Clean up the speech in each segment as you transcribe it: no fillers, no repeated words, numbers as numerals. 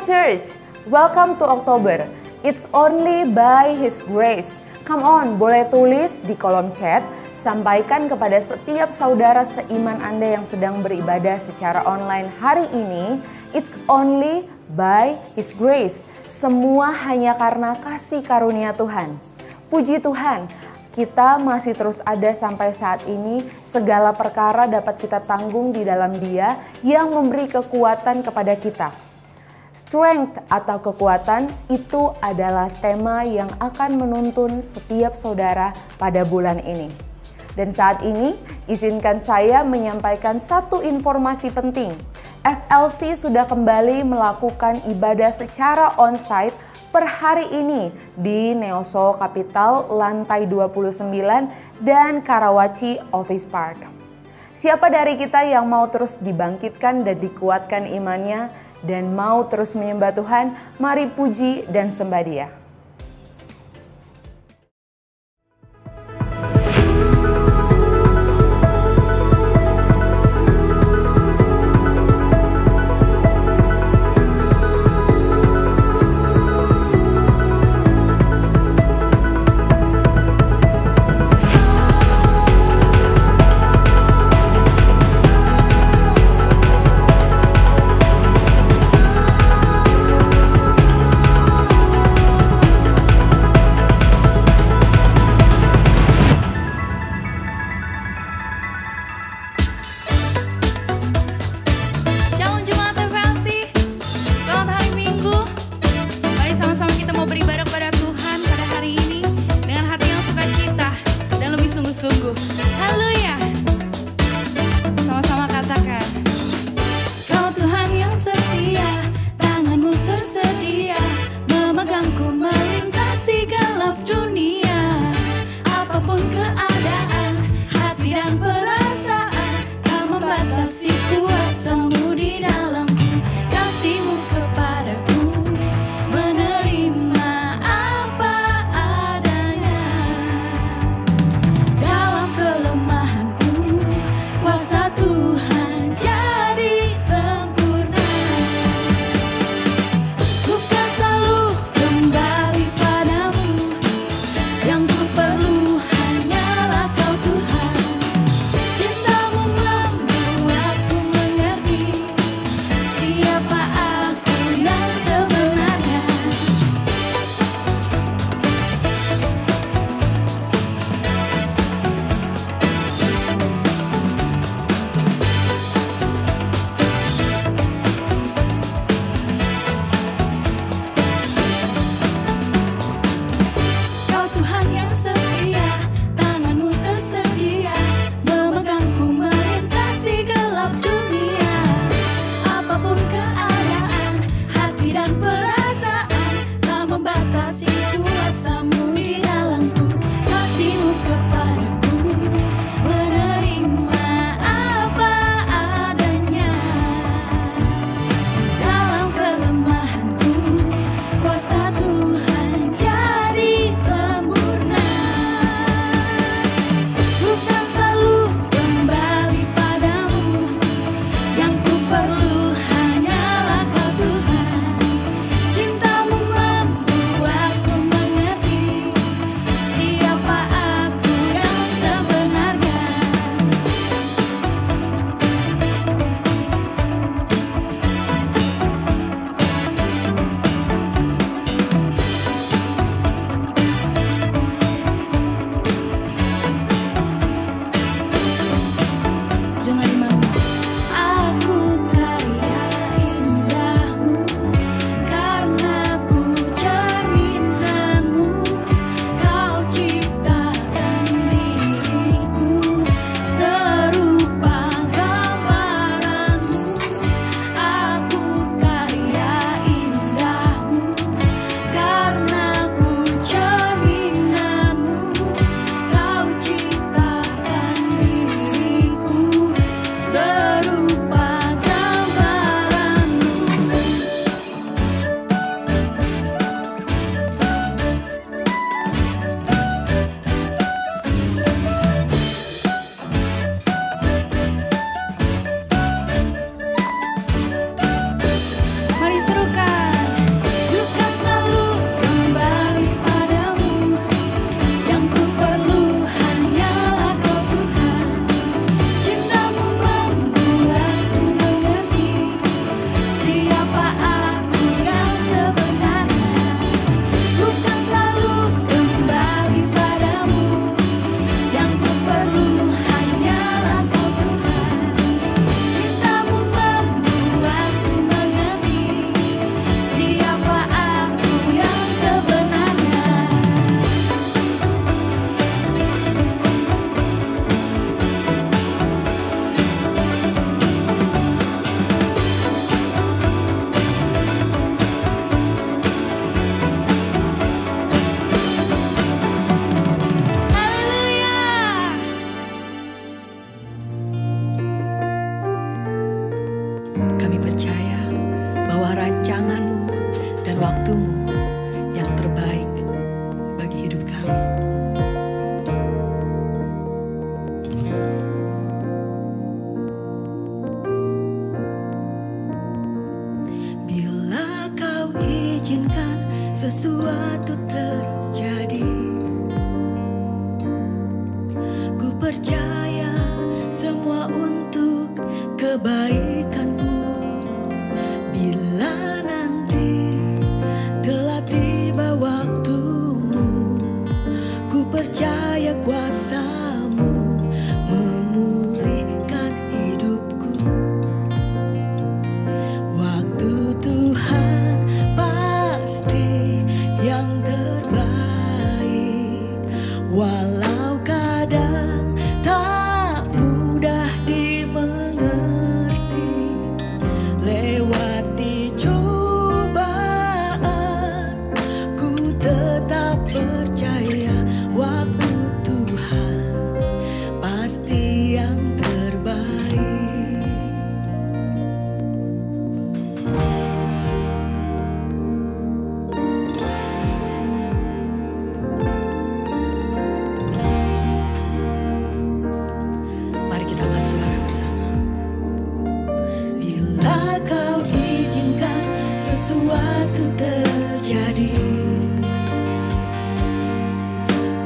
church, welcome to October. It's only by His grace. Come on, boleh tulis di kolom chat, sampaikan kepada setiap saudara seiman Anda yang sedang beribadah secara online hari ini. It's only by His grace. Semua hanya karena kasih karunia Tuhan. Puji Tuhan, kita masih terus ada sampai saat ini. Segala perkara dapat kita tanggung di dalam Dia yang memberi kekuatan kepada kita. Strength atau kekuatan itu adalah tema yang akan menuntun setiap saudara pada bulan ini. Dan saat ini, izinkan saya menyampaikan satu informasi penting. FLC sudah kembali melakukan ibadah secara onsite per hari ini di Neoso Capital lantai 29 dan Karawaci Office Park. Siapa dari kita yang mau terus dibangkitkan dan dikuatkan imannya dan mau terus menyembah Tuhan? Mari puji dan sembah Dia. Dalam kelemahan percaya bahwa rancangan-Mu dan waktu-Mu yang terbaik bagi hidup kami. Bila Kau izinkan sesuatu terjadi, ku percaya semua untuk kebaikan-Mu. Bila nanti telah tiba waktu-Mu, ku percaya kuasa-Mu memulihkan hidupku. Waktu Tuhan pasti yang terbaik, walau kadang tak mudah dimengerti. Lewati cobaan, ku tetap percaya waktu Tuhan pasti yang terbaik. Mari kita angkat suara bersama. Bila Kau izinkan sesuatu terjadi,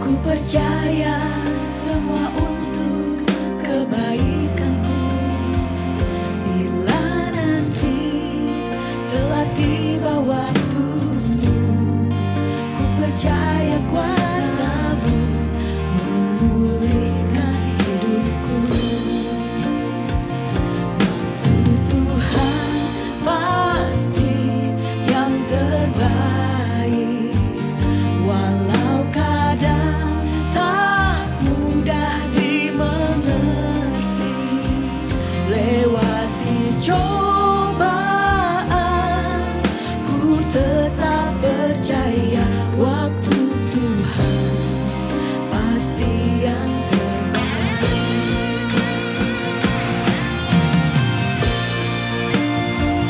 ku percaya semua untuk kebaikanku. Bila nanti telah tiba waktu-Mu, ku percaya kuasa-Mu memulihkan hidupku. Waktu Tuhan pasti yang terbaik, walau kadang tak mudah dimengerti. Lewati cobaan, ku tetap percaya waktu Tuhan pasti yang terbaik.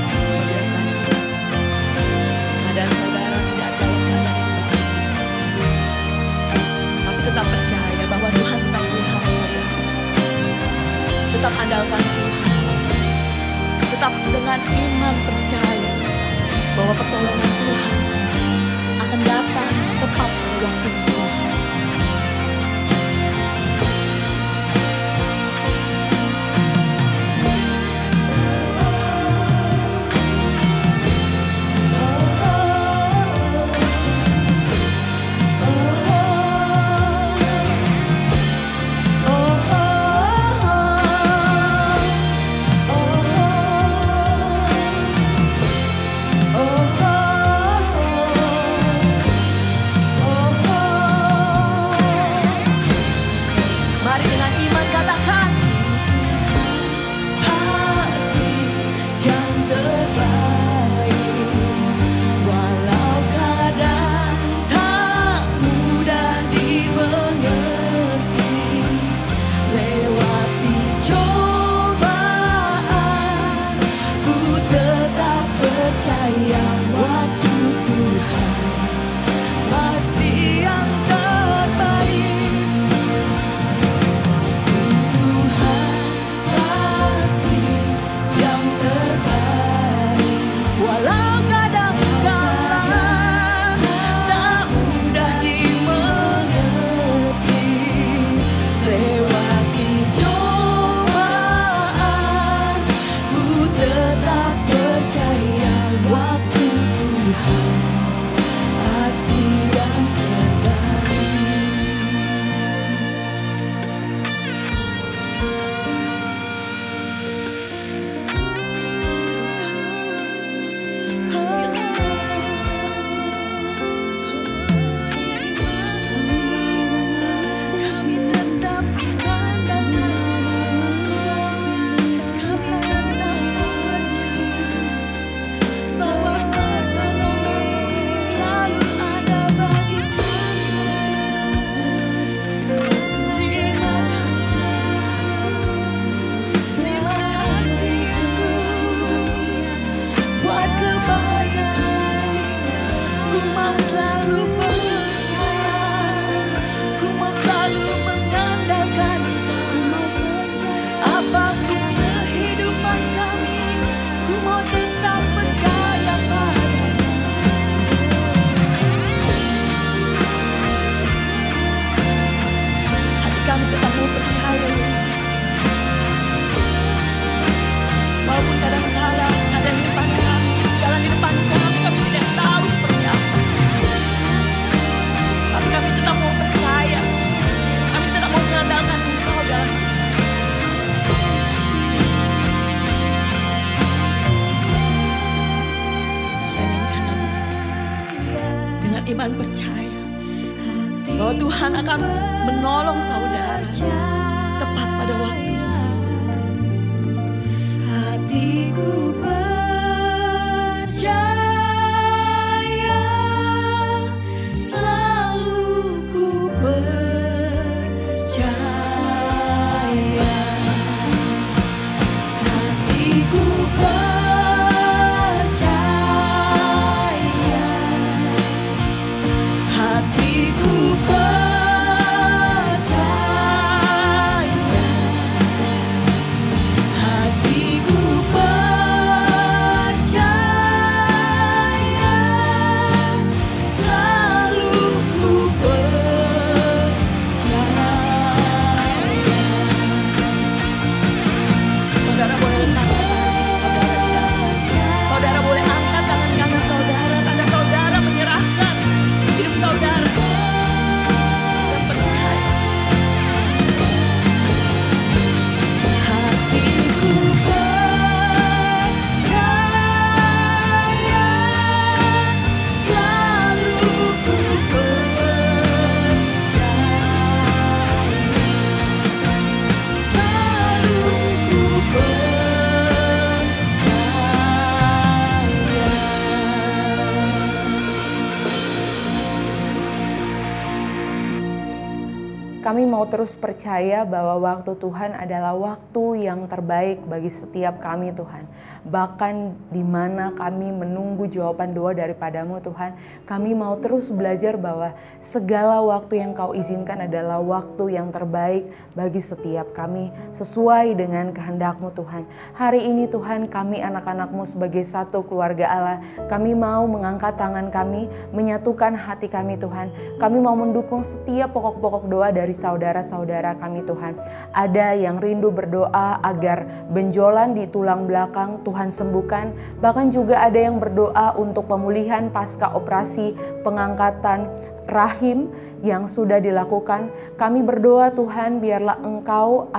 Apabila saat ini keadaan saudara tidak dalam keadaan yang baik, tapi tetap percaya bahwa Tuhan tetap pelihara saudara. Tetap andalkan Tuhan. Tetap dengan iman percaya bahwa pertolongan Tuhan akan datang tepat pada waktunya. Mari dengan iman katakan, pasti yang terbaik, walau kadang tak mudah dimengerti. Lewati cobaan, ku tetap percaya waktu Tuhan pasti yang terbaik. Waktu bahwa Tuhan akan menolong saudara tepat pada waktunya. Hatiku percaya, selalu ku percaya. Hatiku percaya, hatiku percaya, hatiku percaya, selalu ku percaya. Saudara boleh letakkan tangan saudara. Saudara boleh angkat tangan kanan saudara. Tanda saudara menyerahkan hidup saudara dan percaya. Hatiku percaya, selalu ku percaya, selalu ku percaya. Kami mau terus percaya bahwa waktu Tuhan adalah waktu yang terbaik bagi setiap kami Tuhan. Bahkan di mana kami menunggu jawaban doa daripadamu Tuhan, kami mau terus belajar bahwa segala waktu yang Kau izinkan adalah waktu yang terbaik bagi setiap kami sesuai dengan kehendak-Mu Tuhan. Hari ini Tuhan, kami anak-anak-Mu sebagai satu keluarga Allah, kami mau mengangkat tangan kami, menyatukan hati kami Tuhan. Kami mau mendukung setiap pokok-pokok doa dari saudara-saudara kami Tuhan. Ada yang rindu berdoa agar benjolan di tulang belakang Tuhan sembuhkan. Bahkan juga ada yang berdoa untuk pemulihan pasca operasi pengangkatan rahim yang sudah dilakukan. Kami berdoa Tuhan, biarlah Engkau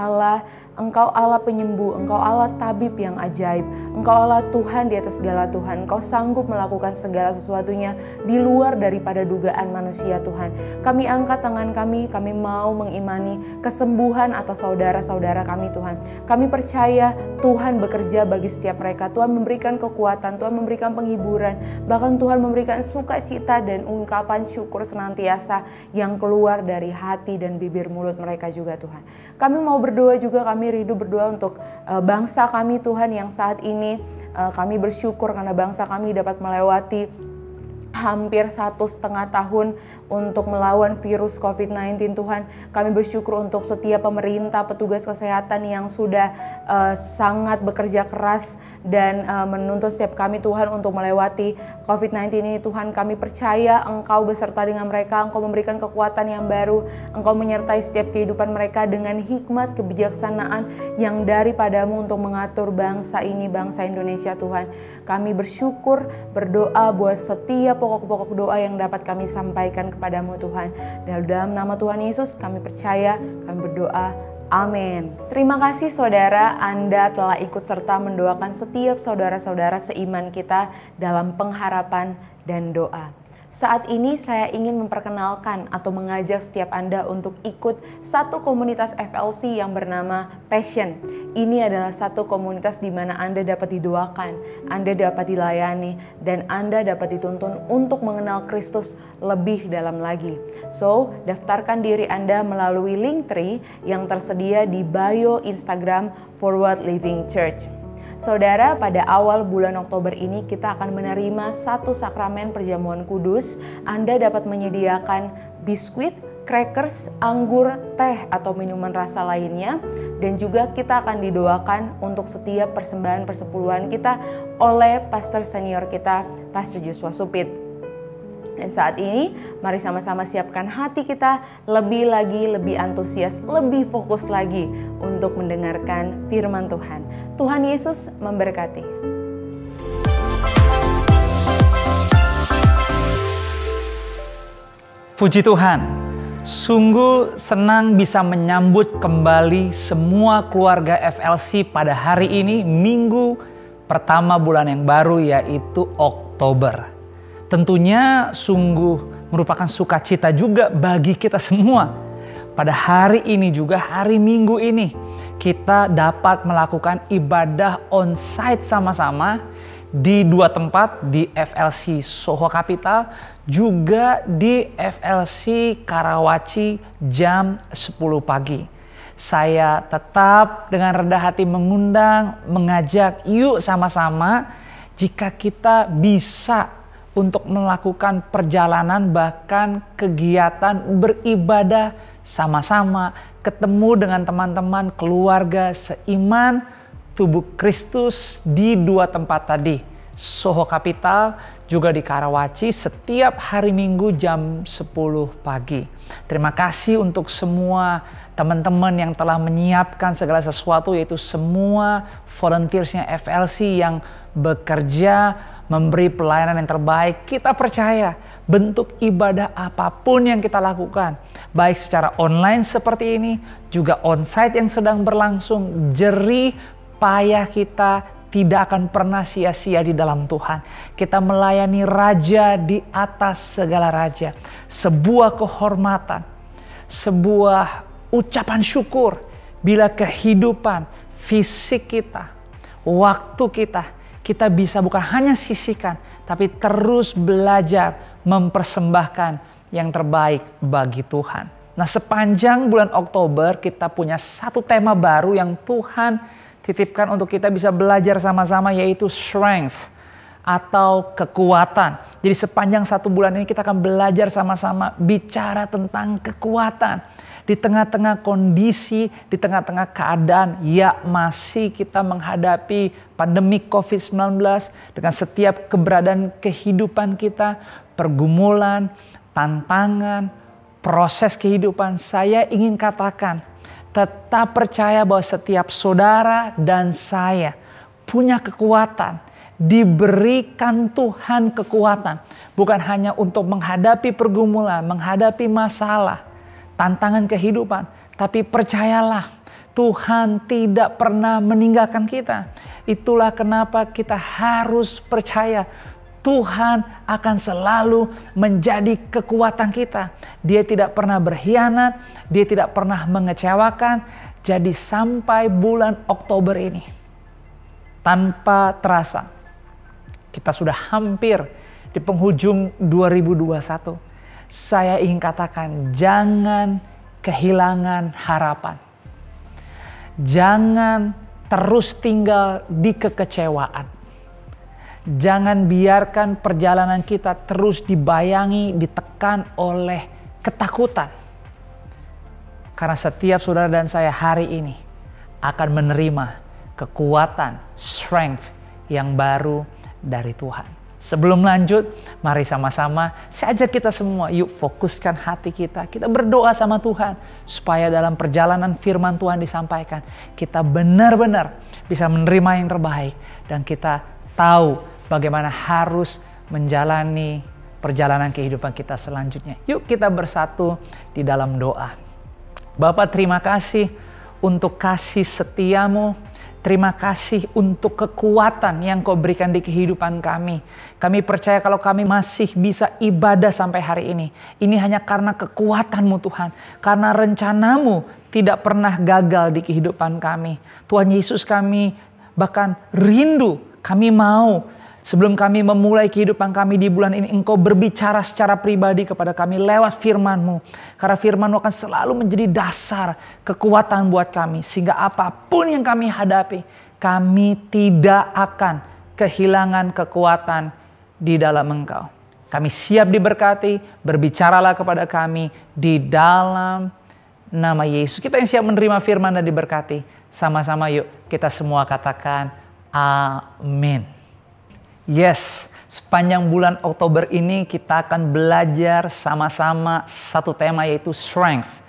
Allah penyembuh, Engkau Allah tabib yang ajaib, Engkau Allah Tuhan di atas segala Tuhan. Engkau sanggup melakukan segala sesuatunya di luar daripada dugaan manusia Tuhan. Kami angkat tangan kami mau mengimani kesembuhan atas saudara-saudara kami Tuhan. Kami percaya Tuhan bekerja bagi setiap mereka. Tuhan memberikan kekuatan, Tuhan memberikan penghiburan, bahkan Tuhan memberikan sukacita dan ungkapan syukur senantiasa yang keluar dari hati dan bibir mulut mereka juga Tuhan. Kami mau berdoa juga, kami rindu berdoa untuk bangsa kami Tuhan yang saat ini kami bersyukur karena bangsa kami dapat melewati hampir 1,5 tahun untuk melawan virus COVID-19 Tuhan. Kami bersyukur untuk setiap pemerintah, petugas kesehatan yang sudah sangat bekerja keras dan menuntut setiap kami Tuhan untuk melewati COVID-19 ini Tuhan. Kami percaya Engkau beserta dengan mereka, Engkau memberikan kekuatan yang baru, Engkau menyertai setiap kehidupan mereka dengan hikmat, kebijaksanaan yang daripadamu untuk mengatur bangsa ini, bangsa Indonesia Tuhan. Kami bersyukur, berdoa buat setiap pokok-pokok doa yang dapat kami sampaikan kepadamu Tuhan. Dalam nama Tuhan Yesus kami percaya, kami berdoa. Amin. Terima kasih saudara, Anda telah ikut serta mendoakan setiap saudara-saudara seiman kita dalam pengharapan dan doa. Saat ini saya ingin memperkenalkan atau mengajak setiap Anda untuk ikut satu komunitas FLC yang bernama Passion. Ini adalah satu komunitas di mana Anda dapat didoakan, Anda dapat dilayani, dan Anda dapat dituntun untuk mengenal Kristus lebih dalam lagi. So, daftarkan diri Anda melalui Linktree yang tersedia di bio Instagram Forward Living Church. Saudara, pada awal bulan Oktober ini kita akan menerima satu sakramen perjamuan kudus. Anda dapat menyediakan biskuit, crackers, anggur, teh atau minuman rasa lainnya. Dan juga kita akan didoakan untuk setiap persembahan persepuluhan kita oleh pastor senior kita, Pastor Joshua Supit. Dan saat ini, mari sama-sama siapkan hati kita lebih lagi, lebih antusias, lebih fokus lagi untuk mendengarkan firman Tuhan. Tuhan Yesus memberkati. Puji Tuhan, sungguh senang bisa menyambut kembali semua keluarga FLC pada hari ini, minggu pertama bulan yang baru yaitu Oktober. Tentunya sungguh merupakan sukacita juga bagi kita semua. Pada hari ini juga, hari Minggu ini, kita dapat melakukan ibadah onsite sama-sama di 2 tempat, di FLC Soho Capital, juga di FLC Karawaci jam 10 pagi. Saya tetap dengan rendah hati mengajak yuk sama-sama jika kita bisa untuk melakukan perjalanan bahkan kegiatan beribadah sama-sama, ketemu dengan teman-teman keluarga seiman tubuh Kristus di 2 tempat tadi, Soho Capital juga di Karawaci setiap hari Minggu jam 10 pagi. Terima kasih untuk semua teman-teman yang telah menyiapkan segala sesuatu, yaitu semua volunteersnya FLC yang bekerja memberi pelayanan yang terbaik. Kita percaya bentuk ibadah apapun yang kita lakukan, baik secara online seperti ini, juga onsite yang sedang berlangsung, jerih payah kita tidak akan pernah sia-sia di dalam Tuhan. Kita melayani Raja di atas segala raja. Sebuah kehormatan, sebuah ucapan syukur bila kehidupan fisik kita, waktu kita bisa bukan hanya sisihkan, tapi terus belajar mempersembahkan yang terbaik bagi Tuhan. Nah, sepanjang bulan Oktober kita punya satu tema baru yang Tuhan titipkan untuk kita bisa belajar sama-sama, yaitu strength atau kekuatan. Jadi sepanjang 1 bulan ini kita akan belajar sama-sama bicara tentang kekuatan. Di tengah-tengah kondisi, di tengah-tengah keadaan, ya masih kita menghadapi pandemi COVID-19 dengan setiap keberadaan kehidupan kita, pergumulan, tantangan, proses kehidupan. Saya ingin katakan, tetap percaya bahwa setiap saudara dan saya punya kekuatan. Diberikan Tuhan kekuatan. Bukan hanya untuk menghadapi pergumulan, menghadapi masalah, tantangan kehidupan. Tapi percayalah, Tuhan tidak pernah meninggalkan kita. Itulah kenapa kita harus percaya Tuhan akan selalu menjadi kekuatan kita. Dia tidak pernah berkhianat, dia tidak pernah mengecewakan. Jadi sampai bulan Oktober ini, tanpa terasa, kita sudah hampir di penghujung 2021. Saya ingin katakan, jangan kehilangan harapan. Jangan terus tinggal di kekecewaan. Jangan biarkan perjalanan kita terus dibayangi, ditekan oleh ketakutan. Karena setiap saudara dan saya hari ini akan menerima kekuatan, strength yang baru dari Tuhan. Sebelum lanjut, mari sama-sama saya ajak kita semua, yuk fokuskan hati kita. Kita berdoa sama Tuhan supaya dalam perjalanan firman Tuhan disampaikan, kita benar-benar bisa menerima yang terbaik dan kita tahu bagaimana harus menjalani perjalanan kehidupan kita selanjutnya. Yuk kita bersatu di dalam doa. Bapa, terima kasih untuk kasih setiamu. Terima kasih untuk kekuatan yang Kau berikan di kehidupan kami. Kami percaya kalau kami masih bisa ibadah sampai hari ini hanya karena kekuatan-Mu Tuhan. Karena rencana-Mu tidak pernah gagal di kehidupan kami. Tuhan Yesus, kami bahkan rindu, kami mau sebelum kami memulai kehidupan kami di bulan ini, Engkau berbicara secara pribadi kepada kami lewat firman-Mu. Karena firman-Mu akan selalu menjadi dasar kekuatan buat kami. Sehingga apapun yang kami hadapi, kami tidak akan kehilangan kekuatan di dalam Engkau. Kami siap diberkati, berbicaralah kepada kami di dalam nama Yesus. Kita yang siap menerima firman dan diberkati. Sama-sama yuk kita semua katakan amin. Yes, sepanjang bulan Oktober ini kita akan belajar sama-sama satu tema, yaitu strength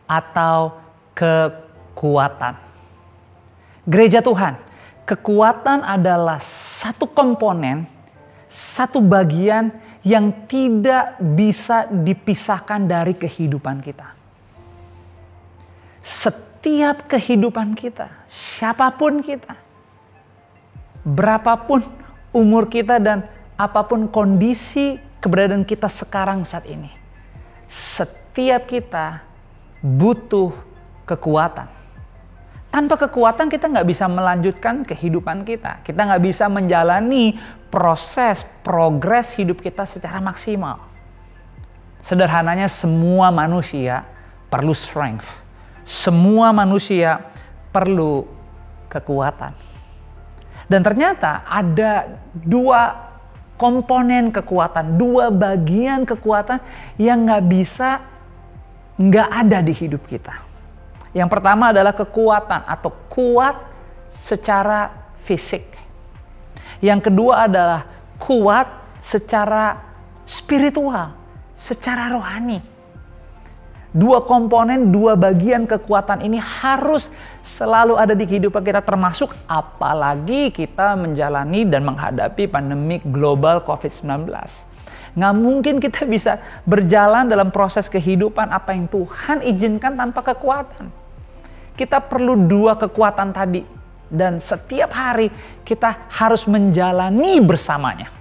atau kekuatan. Gereja Tuhan, kekuatan adalah satu komponen, satu bagian yang tidak bisa dipisahkan dari kehidupan kita. Setiap kehidupan kita, siapapun kita, berapapun umur kita dan apapun kondisi keberadaan kita sekarang saat ini. Setiap kita butuh kekuatan. Tanpa kekuatan kita nggak bisa melanjutkan kehidupan kita. Kita nggak bisa menjalani proses, progres hidup kita secara maksimal. Sederhananya semua manusia perlu strength. Semua manusia perlu kekuatan. Dan ternyata ada dua komponen kekuatan, dua bagian kekuatan yang nggak ada di hidup kita. Yang pertama adalah kekuatan atau kuat secara fisik. Yang kedua adalah kuat secara spiritual, secara rohani. Dua komponen, dua bagian kekuatan ini harus selalu ada di kehidupan kita, termasuk apalagi kita menjalani dan menghadapi pandemi global COVID-19. Nggak mungkin kita bisa berjalan dalam proses kehidupan apa yang Tuhan izinkan tanpa kekuatan. Kita perlu dua kekuatan tadi. Dan setiap hari kita harus menjalani bersamanya.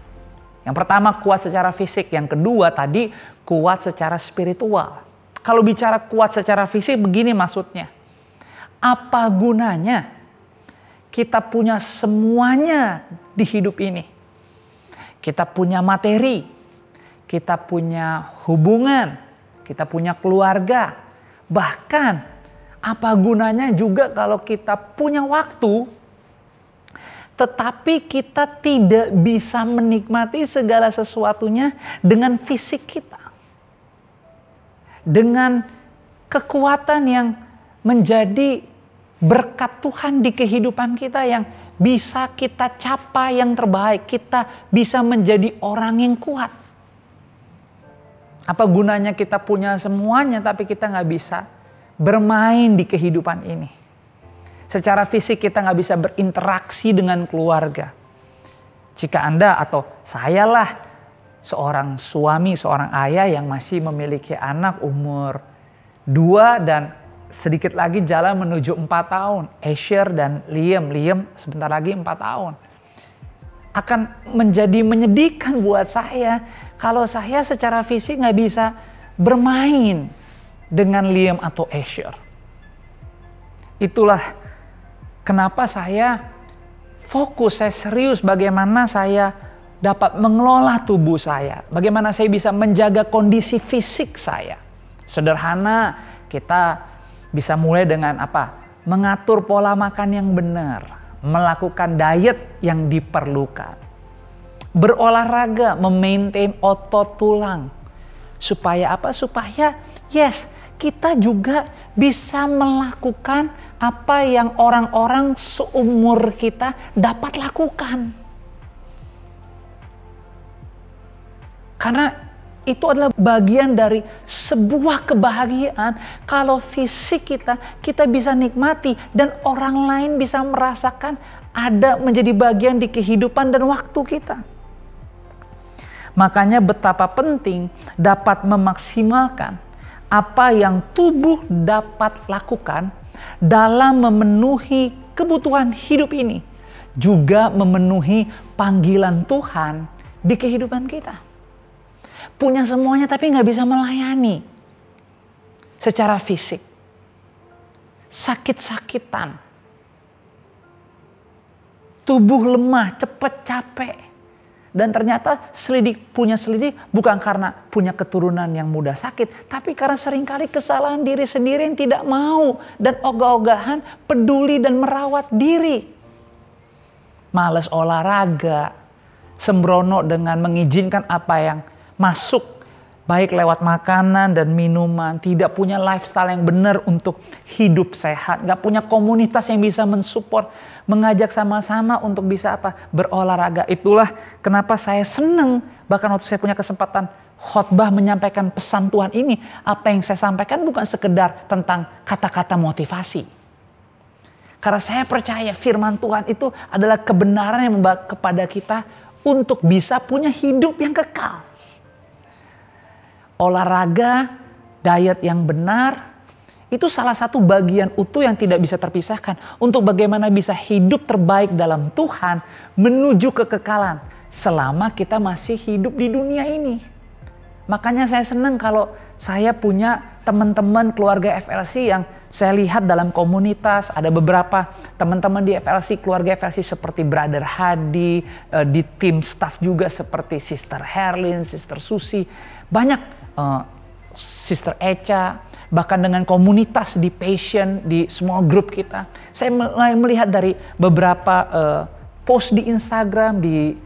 Yang pertama kuat secara fisik, yang kedua tadi kuat secara spiritual. Kalau bicara kuat secara fisik begini maksudnya. Apa gunanya kita punya semuanya di hidup ini? Kita punya materi, kita punya hubungan, kita punya keluarga. Bahkan apa gunanya juga kalau kita punya waktu tetapi kita tidak bisa menikmati segala sesuatunya dengan fisik kita. Dengan kekuatan yang menjadi berkat Tuhan di kehidupan kita yang bisa kita capai yang terbaik. Kita bisa menjadi orang yang kuat. Apa gunanya kita punya semuanya tapi kita nggak bisa bermain di kehidupan ini. Secara fisik kita nggak bisa berinteraksi dengan keluarga. Jika Anda atau saya lah seorang suami, seorang ayah yang masih memiliki anak umur 2 dan sedikit lagi jalan menuju 4 tahun. Asher dan Liam sebentar lagi 4 tahun. Akan menjadi menyedihkan buat saya kalau saya secara fisik nggak bisa bermain dengan Liam atau Asher. Itulah kenapa saya fokus, saya serius bagaimana saya dapat mengelola tubuh saya. Bagaimana saya bisa menjaga kondisi fisik saya. Sederhana, kita bisa mulai dengan apa? Mengatur pola makan yang benar. Melakukan diet yang diperlukan. Berolahraga, memaintain otot tulang. Supaya apa? Supaya kita juga bisa melakukan apa yang orang-orang seumur kita dapat lakukan. Karena itu adalah bagian dari sebuah kebahagiaan kalau fisik kita bisa nikmati dan orang lain bisa merasakan ada menjadi bagian di kehidupan dan waktu kita. Makanya betapa penting dapat memaksimalkan apa yang tubuh dapat lakukan dalam memenuhi kebutuhan hidup ini. Juga memenuhi panggilan Tuhan di kehidupan kita. Punya semuanya tapi nggak bisa melayani secara fisik. Sakit-sakitan. Tubuh lemah, cepat capek. Dan ternyata punya selidik bukan karena punya keturunan yang mudah sakit. Tapi karena seringkali kesalahan diri sendiri yang tidak mau. Dan ogah-ogahan peduli dan merawat diri. Males olahraga. Sembrono dengan mengizinkan apa yang masuk baik lewat makanan dan minuman, tidak punya lifestyle yang benar untuk hidup sehat, gak punya komunitas yang bisa mensupport, mengajak sama-sama untuk bisa berolahraga. Itulah kenapa saya senang bahkan waktu saya punya kesempatan khotbah menyampaikan pesan Tuhan ini, apa yang saya sampaikan bukan sekedar tentang kata-kata motivasi. Karena saya percaya firman Tuhan itu adalah kebenaran yang membawa kepada kita untuk bisa punya hidup yang kekal. Olahraga, diet yang benar, Itu salah satu bagian utuh yang tidak bisa terpisahkan. Untuk bagaimana bisa hidup terbaik dalam Tuhan menuju kekekalan selama kita masih hidup di dunia ini. Makanya saya senang kalau saya punya teman-teman keluarga FLC yang saya lihat dalam komunitas. Ada beberapa teman-teman di FLC, keluarga FLC seperti Brother Hadi, di tim staff juga seperti Sister Herlin, Sister Susi, banyak Sister Echa, bahkan dengan komunitas di Passion, di small group kita. Saya mulai melihat dari beberapa post di Instagram, di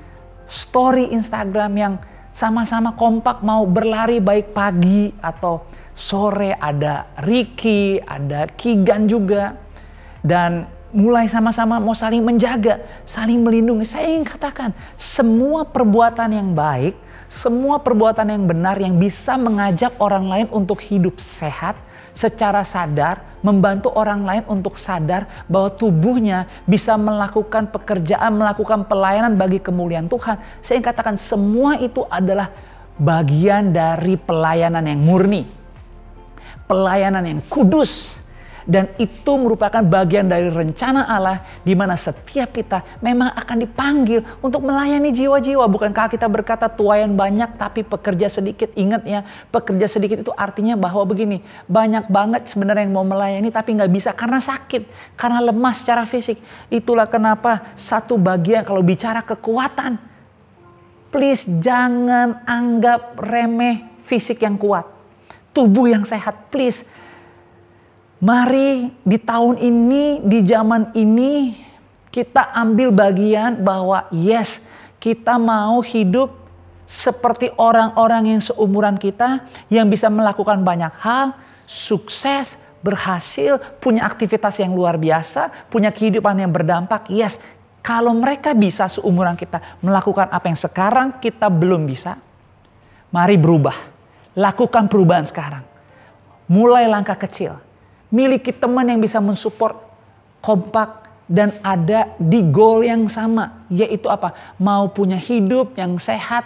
story Instagram yang sama-sama kompak mau berlari baik pagi atau sore. Ada Ricky, ada Kigan juga. Dan mulai sama-sama mau saling menjaga, saling melindungi. Saya ingin katakan, semua perbuatan yang baik, semua perbuatan yang benar yang bisa mengajak orang lain untuk hidup sehat, secara sadar, membantu orang lain untuk sadar bahwa tubuhnya bisa melakukan pekerjaan, melakukan pelayanan bagi kemuliaan Tuhan. Saya ingin katakan semua itu adalah bagian dari pelayanan yang murni, pelayanan yang kudus. Dan itu merupakan bagian dari rencana Allah di mana setiap kita memang akan dipanggil untuk melayani jiwa-jiwa. Bukankah kita berkata tuaian banyak tapi pekerja sedikit? Ingat ya, pekerja sedikit itu artinya bahwa begini, banyak banget sebenarnya yang mau melayani tapi nggak bisa karena sakit, karena lemah secara fisik. Itulah kenapa satu bagian kalau bicara kekuatan, please jangan anggap remeh fisik yang kuat, tubuh yang sehat, please. Mari di tahun ini, di zaman ini, kita ambil bagian bahwa yes, kita mau hidup seperti orang-orang yang seumuran kita, yang bisa melakukan banyak hal, sukses, berhasil, punya aktivitas yang luar biasa, punya kehidupan yang berdampak. Yes, kalau mereka bisa seumuran kita melakukan apa yang sekarang kita belum bisa, mari berubah. Lakukan perubahan sekarang. Mulai langkah kecil. Miliki teman yang bisa mensupport, kompak, dan ada di goal yang sama. Yaitu apa? Mau punya hidup yang sehat,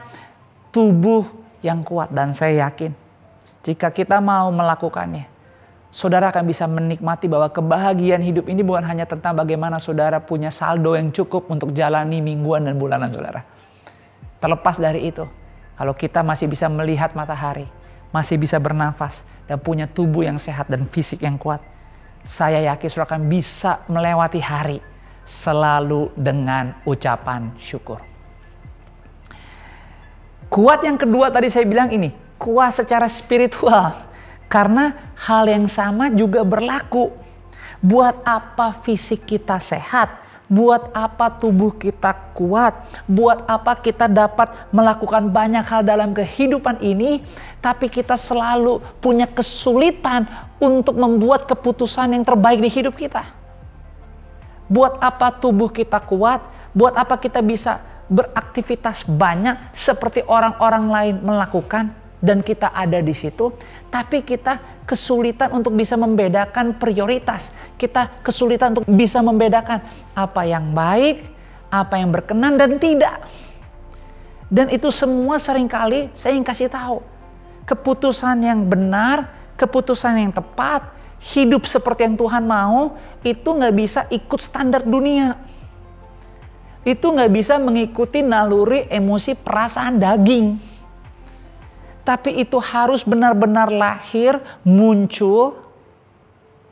tubuh yang kuat. Dan saya yakin, jika kita mau melakukannya, saudara akan bisa menikmati bahwa kebahagiaan hidup ini bukan hanya tentang bagaimana saudara punya saldo yang cukup untuk jalani mingguan dan bulanan saudara. Terlepas dari itu, kalau kita masih bisa melihat matahari, masih bisa bernafas, dan punya tubuh yang sehat dan fisik yang kuat, saya yakin saudara akan bisa melewati hari selalu dengan ucapan syukur. Kuat yang kedua tadi saya bilang ini, kuat secara spiritual. Karena hal yang sama juga berlaku. Buat apa fisik kita sehat? Buat apa tubuh kita kuat? Buat apa kita dapat melakukan banyak hal dalam kehidupan ini, tapi kita selalu punya kesulitan untuk membuat keputusan yang terbaik di hidup kita? Buat apa tubuh kita kuat? Buat apa kita bisa beraktivitas banyak seperti orang-orang lain melakukan dan kita ada di situ, tapi kita kesulitan untuk bisa membedakan prioritas. Kita kesulitan untuk bisa membedakan apa yang baik, apa yang berkenan dan tidak. Dan itu semua seringkali saya ingin kasih tahu. Keputusan yang benar, keputusan yang tepat, hidup seperti yang Tuhan mau, itu nggak bisa ikut standar dunia. Itu nggak bisa mengikuti naluri emosi perasaan daging. Tapi itu harus benar-benar lahir, muncul,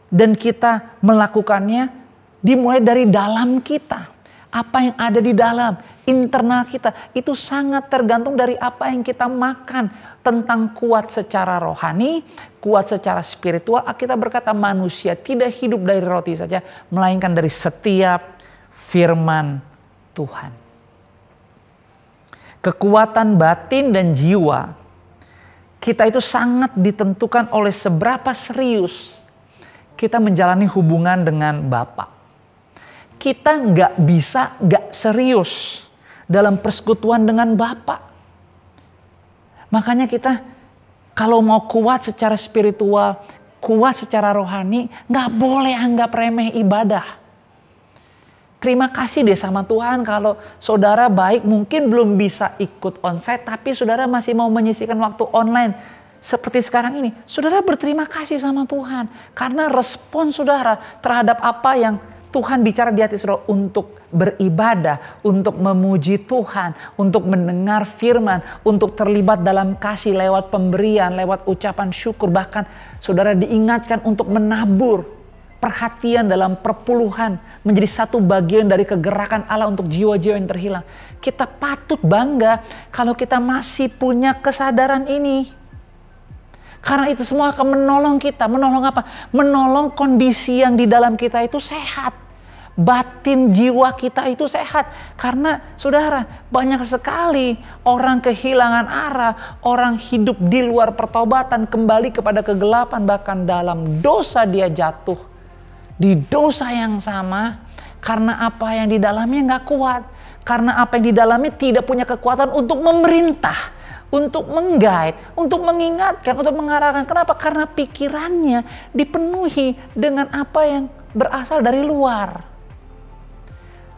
dan kita melakukannya dimulai dari dalam kita. Apa yang ada di dalam, internal kita, itu sangat tergantung dari apa yang kita makan. Tentang kuat secara rohani, kuat secara spiritual, kita berkata manusia tidak hidup dari roti saja, melainkan dari setiap firman Tuhan. Kekuatan batin dan jiwa kita itu sangat ditentukan oleh seberapa serius kita menjalani hubungan dengan Bapa. Kita nggak bisa nggak serius dalam persekutuan dengan Bapa. Makanya kita kalau mau kuat secara spiritual, kuat secara rohani, nggak boleh anggap remeh ibadah. Terima kasih deh sama Tuhan kalau saudara baik mungkin belum bisa ikut onsite, tapi saudara masih mau menyisihkan waktu online. seperti sekarang ini, saudara berterima kasih sama Tuhan. Karena respon saudara terhadap apa yang Tuhan bicara di hati saudara untuk beribadah, untuk memuji Tuhan, untuk mendengar firman, untuk terlibat dalam kasih lewat pemberian, lewat ucapan syukur. Bahkan saudara diingatkan untuk menabur perhatian dalam perpuluhan menjadi satu bagian dari kegerakan Allah untuk jiwa-jiwa yang terhilang. Kita patut bangga kalau kita masih punya kesadaran ini. Karena itu semua akan menolong kita. Menolong apa? Menolong kondisi yang di dalam kita itu sehat. Batin jiwa kita itu sehat. Karena saudara, banyak sekali orang kehilangan arah. Orang hidup di luar pertobatan, kembali kepada kegelapan. Bahkan dalam dosa dia jatuh. Di dosa yang sama. Karena apa yang di dalamnya gak kuat. Karena apa yang di dalamnya tidak punya kekuatan untuk memerintah. Untuk meng-guide, untuk mengingatkan, untuk mengarahkan. Kenapa? Karena pikirannya dipenuhi dengan apa yang berasal dari luar.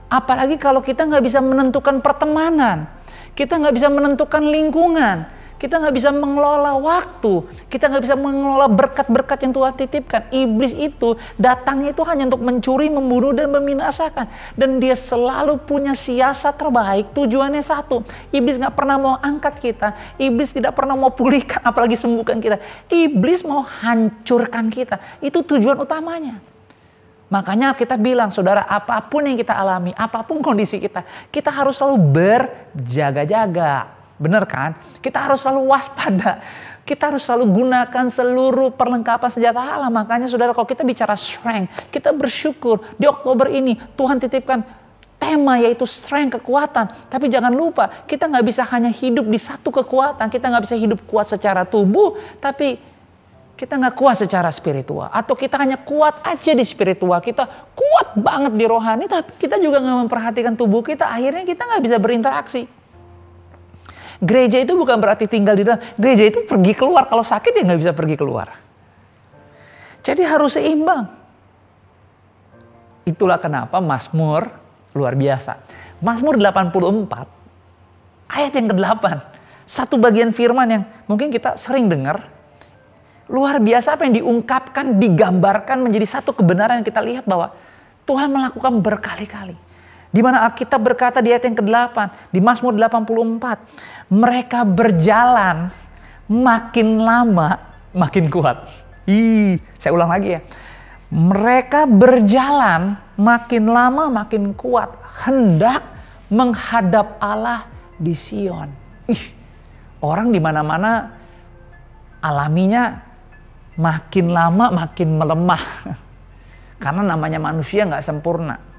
Apalagi kalau kita nggak bisa menentukan pertemanan, kita nggak bisa menentukan lingkungan, kita nggak bisa mengelola waktu, kita nggak bisa mengelola berkat-berkat yang Tuhan titipkan. Iblis itu datangnya itu hanya untuk mencuri, membunuh, dan membinasakan. Dan dia selalu punya siasat terbaik, tujuannya satu. Iblis nggak pernah mau angkat kita, iblis tidak pernah mau pulihkan, apalagi sembuhkan kita. Iblis mau hancurkan kita, itu tujuan utamanya. Makanya kita bilang, saudara, apapun yang kita alami, apapun kondisi kita, kita harus selalu berjaga-jaga. Benar kan? Kita harus selalu waspada. Kita harus selalu gunakan seluruh perlengkapan senjata Allah. Makanya saudara, kalau kita bicara strength, kita bersyukur di Oktober ini Tuhan titipkan tema yaitu strength, kekuatan. Tapi jangan lupa, kita nggak bisa hanya hidup di satu kekuatan. Kita nggak bisa hidup kuat secara tubuh, tapi kita nggak kuat secara spiritual. Atau kita hanya kuat aja di spiritual. Kita kuat banget di rohani, tapi kita juga nggak memperhatikan tubuh kita. Akhirnya kita nggak bisa berinteraksi. Gereja itu bukan berarti tinggal di dalam. Gereja itu pergi keluar. Kalau sakit dia nggak bisa pergi keluar. Jadi harus seimbang. Itulah kenapa Mazmur luar biasa. Mazmur 84 ayat yang ke-8. Satu bagian firman yang mungkin kita sering dengar. Luar biasa apa yang diungkapkan, digambarkan menjadi satu kebenaran yang kita lihat bahwa Tuhan melakukan berkali-kali. Di mana Alkitab berkata di ayat yang ke-8, di Mazmur 84. Mereka berjalan makin lama makin kuat. Saya ulang lagi ya. Mereka berjalan makin lama makin kuat. Hendak menghadap Allah di Sion. Orang di mana-mana alaminya makin lama makin melemah. Karena namanya manusia nggak sempurna.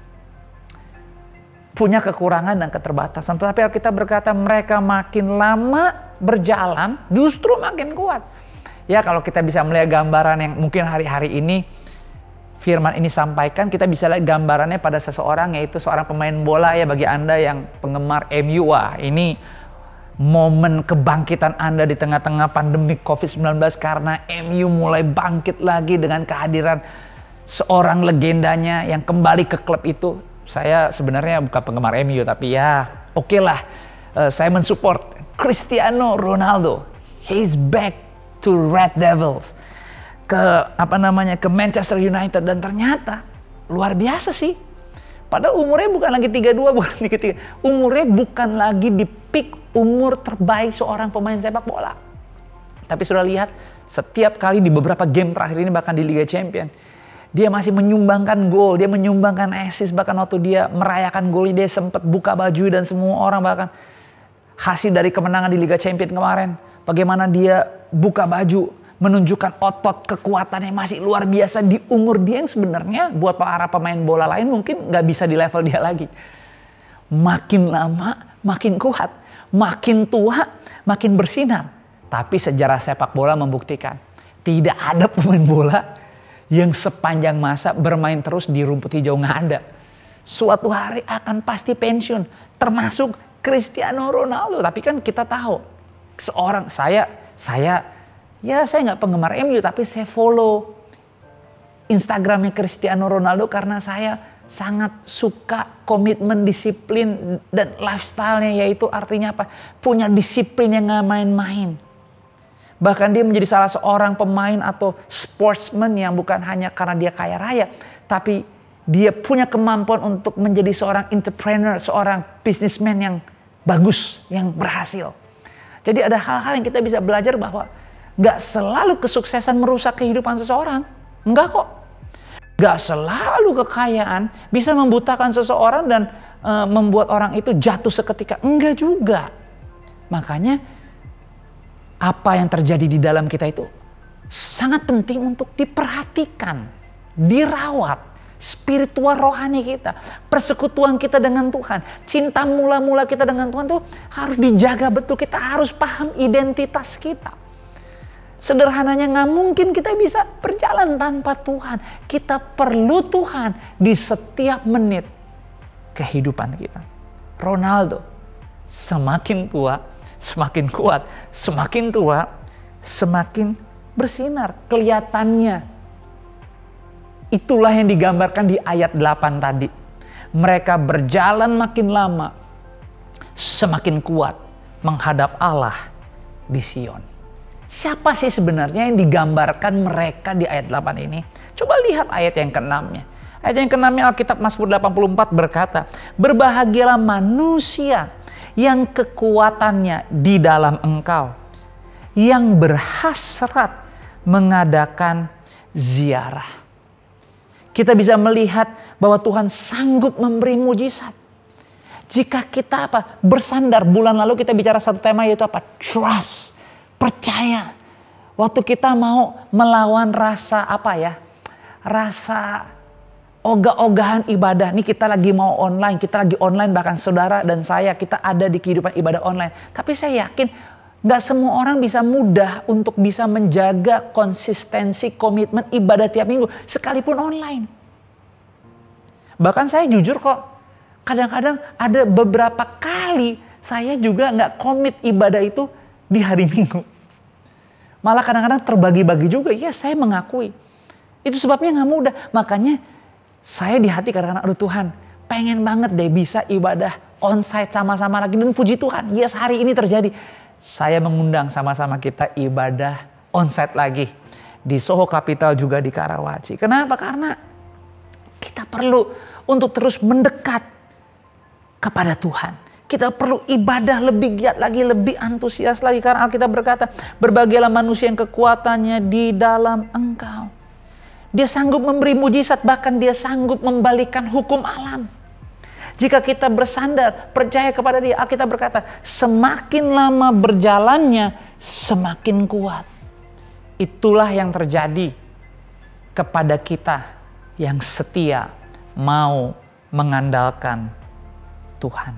Punya kekurangan dan keterbatasan. Tetapi kita berkata mereka makin lama berjalan justru makin kuat. Ya, kalau kita bisa melihat gambaran yang mungkin hari-hari ini firman ini sampaikan, kita bisa lihat gambarannya pada seseorang, yaitu seorang pemain bola ya. Bagi Anda yang penggemar MU, wah ini momen kebangkitan Anda di tengah-tengah pandemi COVID-19 karena MU mulai bangkit lagi dengan kehadiran seorang legendanya yang kembali ke klub itu. Saya sebenarnya bukan penggemar MU, tapi ya oke lah, saya mensupport Cristiano Ronaldo. He's back to Red Devils, ke ke Manchester United, dan ternyata luar biasa sih. Padahal umurnya bukan lagi 32, bukan 33. Umurnya bukan lagi di peak umur terbaik seorang pemain sepak bola. Tapi sudah lihat setiap kali di beberapa game terakhir ini, bahkan di Liga Champions, dia masih menyumbangkan gol, dia menyumbangkan assist. Bahkan waktu dia merayakan gol, dia sempat buka baju dan semua orang, bahkan hasil dari kemenangan di Liga Champions kemarin, bagaimana dia buka baju, menunjukkan otot kekuatannya masih luar biasa di umur dia yang sebenarnya buat para pemain bola lain mungkin nggak bisa di level dia lagi. Makin lama makin kuat, makin tua makin bersinar. Tapi sejarah sepak bola membuktikan tidak ada pemain bola yang sepanjang masa bermain terus di rumput hijau, nggak ada. Suatu hari akan pasti pensiun, termasuk Cristiano Ronaldo. Tapi kan kita tahu, seorang saya nggak penggemar MU, tapi saya follow Instagramnya Cristiano Ronaldo karena saya sangat suka komitmen, disiplin, dan lifestyle-nya, yaitu artinya apa? Punya disiplin yang nggak main-main. Bahkan dia menjadi salah seorang pemain atau sportsman yang bukan hanya karena dia kaya raya, tapi dia punya kemampuan untuk menjadi seorang entrepreneur, seorang businessman yang bagus, yang berhasil. Jadi ada hal-hal yang kita bisa belajar bahwa gak selalu kesuksesan merusak kehidupan seseorang. Enggak kok. Gak selalu kekayaan bisa membutakan seseorang dan membuat orang itu jatuh seketika. Enggak juga. Makanya apa yang terjadi di dalam kita itu sangat penting untuk diperhatikan, dirawat. Spiritual rohani kita, persekutuan kita dengan Tuhan, cinta mula-mula kita dengan Tuhan tuh harus dijaga betul. Kita harus paham identitas kita. Sederhananya nggak mungkin kita bisa berjalan tanpa Tuhan. Kita perlu Tuhan di setiap menit kehidupan kita. Ronaldo semakin tua, semakin kuat, semakin tua, semakin bersinar kelihatannya. Itulah yang digambarkan di ayat 8 tadi. Mereka berjalan makin lama, semakin kuat menghadap Allah di Sion. Siapa sih sebenarnya yang digambarkan mereka di ayat 8 ini? Coba lihat ayat yang ke-6-nya. Ayat yang ke-6-nya Alkitab Mazmur 84 berkata, berbahagialah manusia yang kekuatannya di dalam Engkau, yang berhasrat mengadakan ziarah. Kita bisa melihat bahwa Tuhan sanggup memberi mujizat. Jika kita bersandar, bulan lalu kita bicara satu tema yaitu apa? Trust, percaya. Waktu kita mau melawan rasa rasa ogah-ogahan ibadah. Nih kita lagi mau online, kita lagi online bahkan saudara dan saya kita ada di kehidupan ibadah online. Tapi saya yakin gak semua orang bisa mudah untuk bisa menjaga konsistensi komitmen ibadah tiap minggu sekalipun online. Bahkan saya jujur kok, kadang-kadang ada beberapa kali saya juga gak komit ibadah itu di hari Minggu. Malah kadang-kadang terbagi-bagi juga, ya saya mengakui. Itu sebabnya gak mudah. Makanya saya di hati kadang-kadang, aduh Tuhan pengen banget deh bisa ibadah onsite sama-sama lagi. Dan puji Tuhan, yes hari ini terjadi. Saya mengundang sama-sama kita ibadah onsite lagi di Soho Capital juga di Karawaci. Kenapa? Karena kita perlu untuk terus mendekat kepada Tuhan. Kita perlu ibadah lebih giat lagi, lebih antusias lagi. Karena Alkitab berkata, berbahagialah manusia yang kekuatannya di dalam Engkau. Dia sanggup memberi mujizat, bahkan dia sanggup membalikan hukum alam. Jika kita bersandar, percaya kepada dia, Alkitab berkata, semakin lama berjalannya, semakin kuat. Itulah yang terjadi kepada kita yang setia mau mengandalkan Tuhan.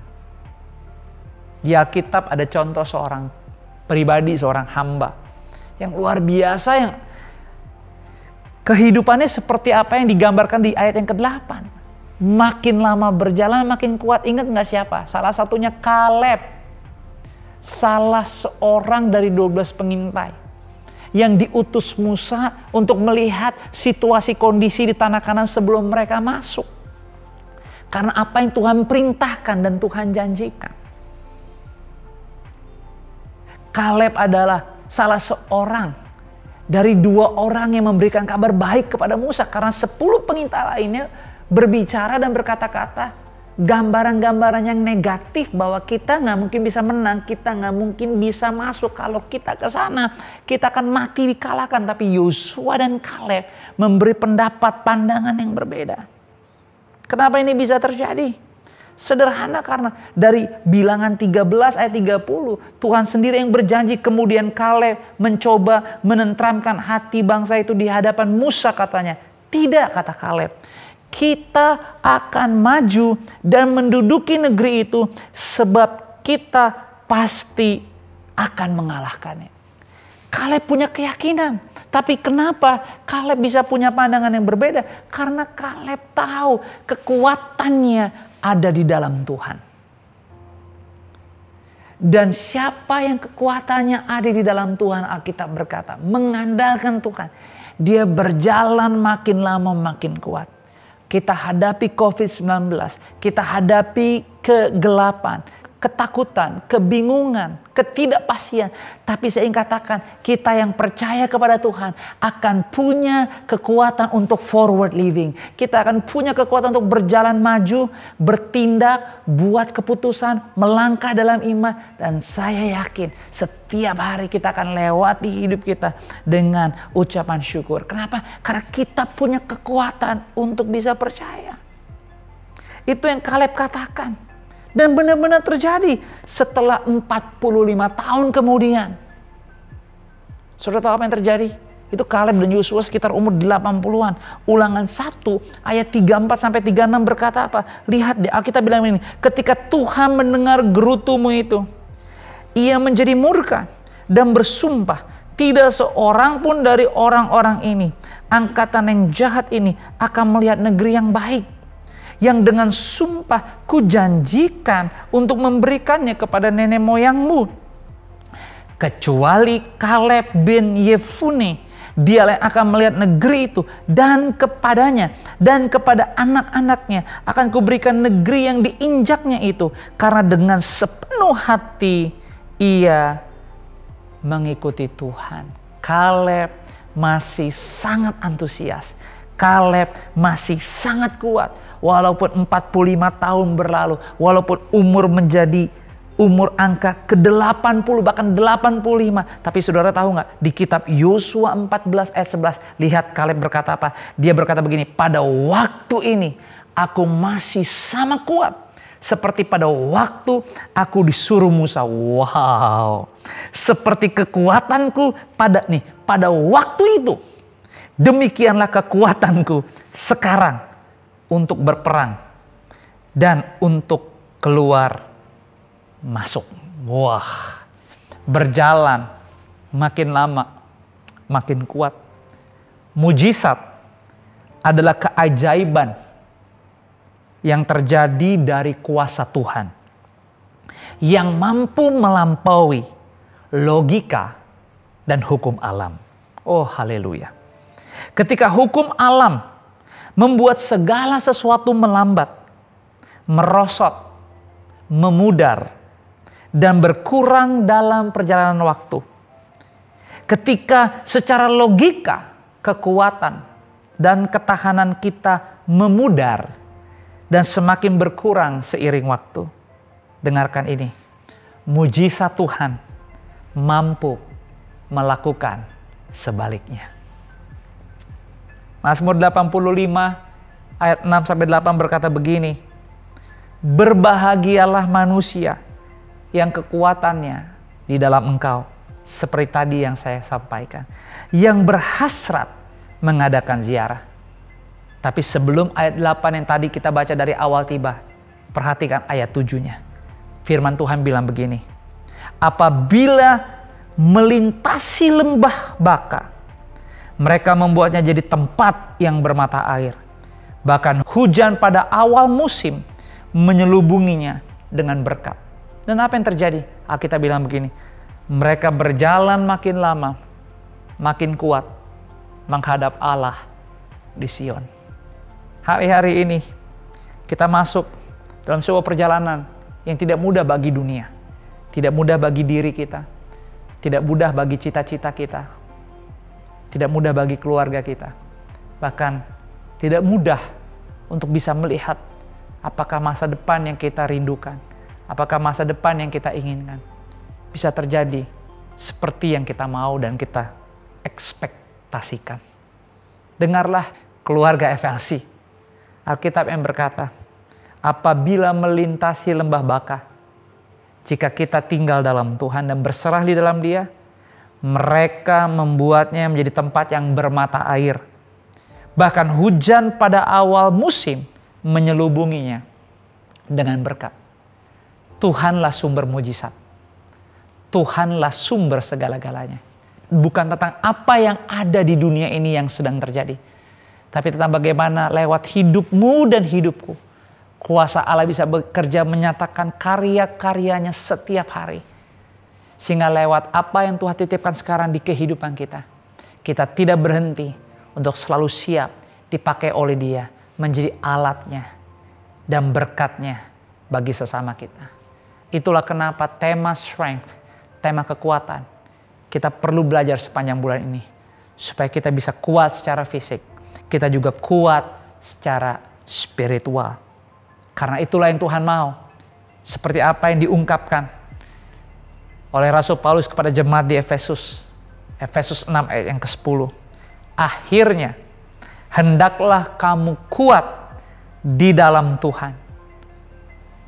Di Alkitab ada contoh seorang pribadi, seorang hamba yang luar biasa, yang kehidupannya seperti apa yang digambarkan di ayat yang ke-8. Makin lama berjalan makin kuat. Ingat gak siapa? Salah satunya Kaleb. Salah seorang dari 12 pengintai yang diutus Musa untuk melihat situasi kondisi di tanah Kanan sebelum mereka masuk. Karena apa yang Tuhan perintahkan dan Tuhan janjikan. Kaleb adalah salah seorang dari 2 orang yang memberikan kabar baik kepada Musa. Karena 10 pengintai lainnya berbicara dan berkata-kata gambaran-gambaran yang negatif bahwa kita nggak mungkin bisa menang, kita nggak mungkin bisa masuk, kalau kita ke sana kita akan mati dikalahkan. Tapi Yosua dan Kaleb memberi pendapat, pandangan yang berbeda. Kenapa ini bisa terjadi? Sederhana, karena dari Bilangan 13 ayat 30 Tuhan sendiri yang berjanji. Kemudian Kaleb mencoba menenteramkan hati bangsa itu di hadapan Musa, katanya. Tidak, kata Kaleb, kita akan maju dan menduduki negeri itu sebab kita pasti akan mengalahkannya. Kaleb punya keyakinan. Tapi kenapa Kaleb bisa punya pandangan yang berbeda? Karena Kaleb tahu kekuatannya ada di dalam Tuhan. Dan siapa yang kekuatannya ada di dalam Tuhan, Alkitab berkata, mengandalkan Tuhan, dia berjalan makin lama makin kuat. Kita hadapi COVID-19, kita hadapi kegelapan, ketakutan, kebingungan, ketidakpastian. Tapi saya ingin katakan, kita yang percaya kepada Tuhan akan punya kekuatan untuk forward living. Kita akan punya kekuatan untuk berjalan maju, bertindak, buat keputusan, melangkah dalam iman. Dan saya yakin setiap hari kita akan lewati hidup kita dengan ucapan syukur. Kenapa? Karena kita punya kekuatan untuk bisa percaya. Itu yang Kaleb katakan. Dan benar-benar terjadi setelah 45 tahun kemudian. Saudara tahu apa yang terjadi? Itu Kaleb dan Yosua sekitar umur 80-an. Ulangan 1 ayat 34-36 berkata apa? Lihat deh, Alkitab bilang ini. Ketika Tuhan mendengar gerutumu itu, ia menjadi murka dan bersumpah. Tidak seorang pun dari orang-orang ini, angkatan yang jahat ini, akan melihat negeri yang baik, yang dengan sumpah kujanjikan untuk memberikannya kepada nenek moyangmu. Kecuali Kaleb bin Yefune, dia yang akan melihat negeri itu, dan kepadanya dan kepada anak-anaknya akan kuberikan negeri yang diinjaknya itu, karena dengan sepenuh hati ia mengikuti Tuhan. Kaleb masih sangat antusias. Kaleb masih sangat kuat. Walaupun 45 tahun berlalu, walaupun umur menjadi umur angka ke-80 bahkan 85. Tapi saudara tahu nggak, di kitab Yosua 14 ayat 11, lihat Kaleb berkata apa? Dia berkata begini, pada waktu ini aku masih sama kuat seperti pada waktu aku disuruh Musa. Wow, seperti kekuatanku pada waktu itu, demikianlah kekuatanku sekarang untuk berperang dan untuk keluar masuk. Wah, berjalan makin lama makin kuat. Mujizat adalah keajaiban yang terjadi dari kuasa Tuhan yang mampu melampaui logika dan hukum alam. Oh haleluya. Ketika hukum alam membuat segala sesuatu melambat, merosot, memudar, dan berkurang dalam perjalanan waktu. Ketika secara logika, kekuatan, dan ketahanan kita memudar, dan semakin berkurang seiring waktu. Dengarkan ini, mujizat Tuhan mampu melakukan sebaliknya. Mazmur 85 ayat 6-8 berkata begini. Berbahagialah manusia yang kekuatannya di dalam Engkau, seperti tadi yang saya sampaikan, yang berhasrat mengadakan ziarah. Tapi sebelum ayat 8 yang tadi kita baca dari awal tiba, perhatikan ayat 7-nya. Firman Tuhan bilang begini. Apabila melintasi lembah Baka, mereka membuatnya jadi tempat yang bermata air. Bahkan hujan pada awal musim menyelubunginya dengan berkat. Dan apa yang terjadi? Alkitab bilang begini. Mereka berjalan makin lama, makin kuat menghadap Allah di Sion. Hari-hari ini kita masuk dalam sebuah perjalanan yang tidak mudah bagi dunia. Tidak mudah bagi diri kita. Tidak mudah bagi cita-cita kita. Tidak mudah bagi keluarga kita. Bahkan tidak mudah untuk bisa melihat apakah masa depan yang kita rindukan. Apakah masa depan yang kita inginkan. Bisa terjadi seperti yang kita mau dan kita ekspektasikan. Dengarlah keluarga FLC. Alkitab yang berkata, apabila melintasi lembah Baka, jika kita tinggal dalam Tuhan dan berserah di dalam Dia, mereka membuatnya menjadi tempat yang bermata air. Bahkan hujan pada awal musim menyelubunginya dengan berkat. Tuhanlah sumber mujizat. Tuhanlah sumber segala-galanya. Bukan tentang apa yang ada di dunia ini yang sedang terjadi. Tapi tentang bagaimana lewat hidupmu dan hidupku, kuasa Allah bisa bekerja menyatakan karya-karyanya setiap hari. Sehingga lewat apa yang Tuhan titipkan sekarang di kehidupan kita, kita tidak berhenti untuk selalu siap dipakai oleh Dia menjadi alatnya dan berkatnya bagi sesama kita. Itulah kenapa tema strength, tema kekuatan, kita perlu belajar sepanjang bulan ini. Supaya kita bisa kuat secara fisik, kita juga kuat secara spiritual. Karena itulah yang Tuhan mau. Seperti apa yang diungkapkan oleh Rasul Paulus kepada jemaat di Efesus. Efesus 6 ayat yang ke-10. Akhirnya, hendaklah kamu kuat di dalam Tuhan.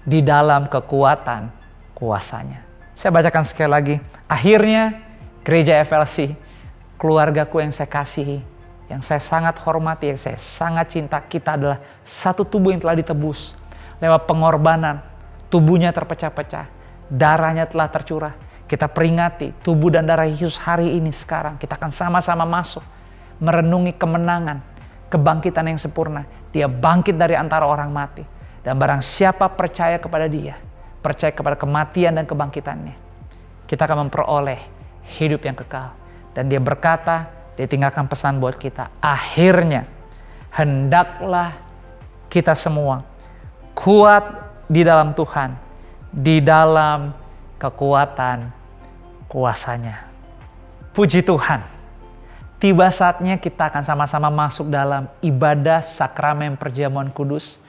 Di dalam kekuatan kuasanya. Saya bacakan sekali lagi. Akhirnya, gereja FLC, keluargaku yang saya kasihi, yang saya sangat hormati, yang saya sangat cinta, kita adalah satu tubuh yang telah ditebus. Lewat pengorbanan, tubuhnya terpecah-pecah, darahnya telah tercurah. Kita peringati tubuh dan darah Yesus hari ini sekarang. Kita akan sama-sama masuk, merenungi kemenangan, kebangkitan yang sempurna. Dia bangkit dari antara orang mati. Dan barang siapa percaya kepada dia, percaya kepada kematian dan kebangkitannya, kita akan memperoleh hidup yang kekal. Dan dia berkata, dia tinggalkan pesan buat kita. Akhirnya, hendaklah kita semua kuat di dalam Tuhan, di dalam kekuatan kuasanya. Puji Tuhan. Tiba saatnya kita akan sama-sama masuk dalam ibadah sakramen perjamuan kudus.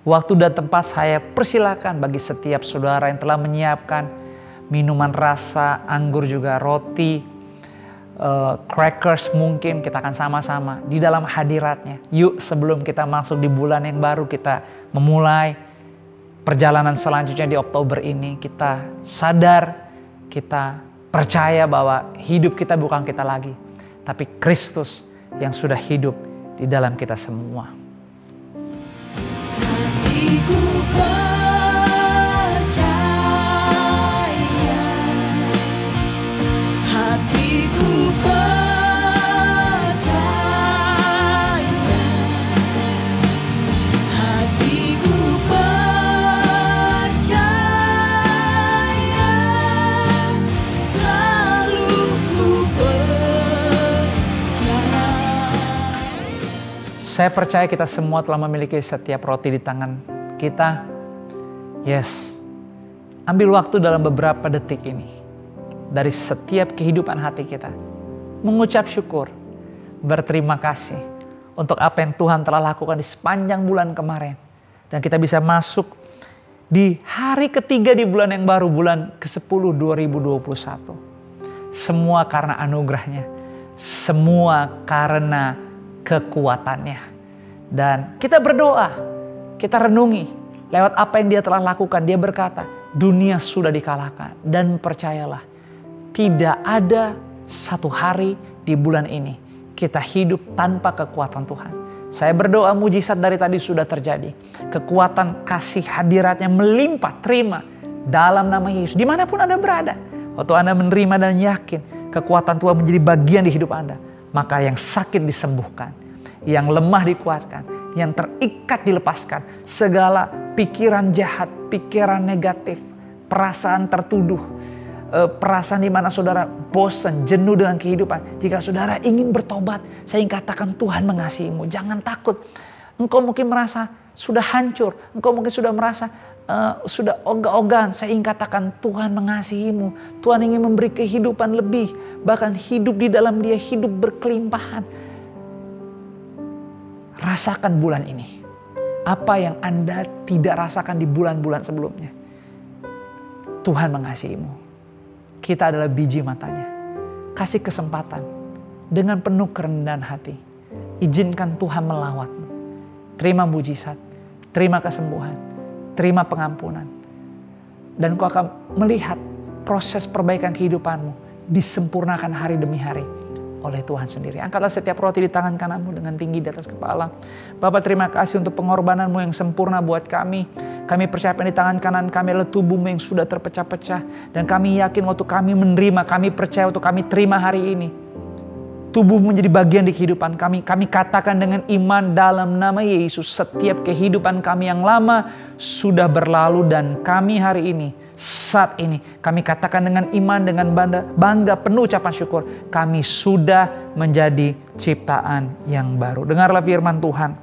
Waktu dan tempat saya persilakan bagi setiap saudara yang telah menyiapkan minuman rasa, anggur juga, roti, crackers mungkin, kita akan sama-sama di dalam hadiratnya. Yuk, sebelum kita masuk di bulan yang baru, kita memulai perjalanan selanjutnya di Oktober ini. Kita sadar, kita percaya bahwa hidup kita bukan kita lagi, tapi Kristus yang sudah hidup di dalam kita semua. Hatiku percaya, hatiku percaya, hatiku percaya, selalu ku percaya. Saya percaya kita semua telah memiliki setiap roti di tangan kita. Yes. Ambil waktu dalam beberapa detik ini, dari setiap kehidupan hati kita, mengucap syukur, berterima kasih untuk apa yang Tuhan telah lakukan di sepanjang bulan kemarin. Dan kita bisa masuk di hari ketiga di bulan yang baru, bulan ke-10 2021. Semua karena anugerahnya, semua karena kekuatannya. Dan kita berdoa, kita renungi lewat apa yang dia telah lakukan. Dia berkata, dunia sudah dikalahkan. Dan percayalah, tidak ada satu hari di bulan ini kita hidup tanpa kekuatan Tuhan. Saya berdoa mujizat dari tadi sudah terjadi. Kekuatan kasih hadiratnya melimpah, terima dalam nama Yesus. Dimanapun Anda berada, waktu Anda menerima dan yakin kekuatan Tuhan menjadi bagian di hidup Anda, maka yang sakit disembuhkan, yang lemah dikuatkan, yang terikat dilepaskan. Segala pikiran jahat, pikiran negatif, perasaan tertuduh, perasaan di mana saudara bosan, jenuh dengan kehidupan. Jika saudara ingin bertobat, saya ingin katakan Tuhan mengasihimu. Jangan takut. Engkau mungkin merasa sudah hancur, engkau mungkin sudah merasa sudah ogah-ogahan. Saya ingin katakan Tuhan mengasihimu. Tuhan ingin memberi kehidupan lebih, bahkan hidup di dalam Dia, hidup berkelimpahan. Rasakan bulan ini apa yang Anda tidak rasakan di bulan-bulan sebelumnya. Tuhan mengasihimu. Kita adalah biji matanya. Kasih kesempatan dengan penuh kerendahan hati. Izinkan Tuhan melawatmu. Terima mujizat, terima kesembuhan, terima pengampunan. Dan kau akan melihat proses perbaikan kehidupanmu disempurnakan hari demi hari oleh Tuhan sendiri. Angkatlah setiap roti di tangan kananmu dengan tinggi di atas kepala. Bapa, terima kasih untuk pengorbananmu yang sempurna buat kami. Kami percaya di tangan kanan kami adalah tubuhmu yang sudah terpecah-pecah. Dan kami yakin waktu kami menerima, kami percaya waktu kami terima hari ini, tubuh menjadi bagian di kehidupan kami. Kami katakan dengan iman dalam nama Yesus, setiap kehidupan kami yang lama sudah berlalu. Dan kami hari ini, saat ini, kami katakan dengan iman, dengan bangga, penuh ucapan syukur, kami sudah menjadi ciptaan yang baru. Dengarlah firman Tuhan.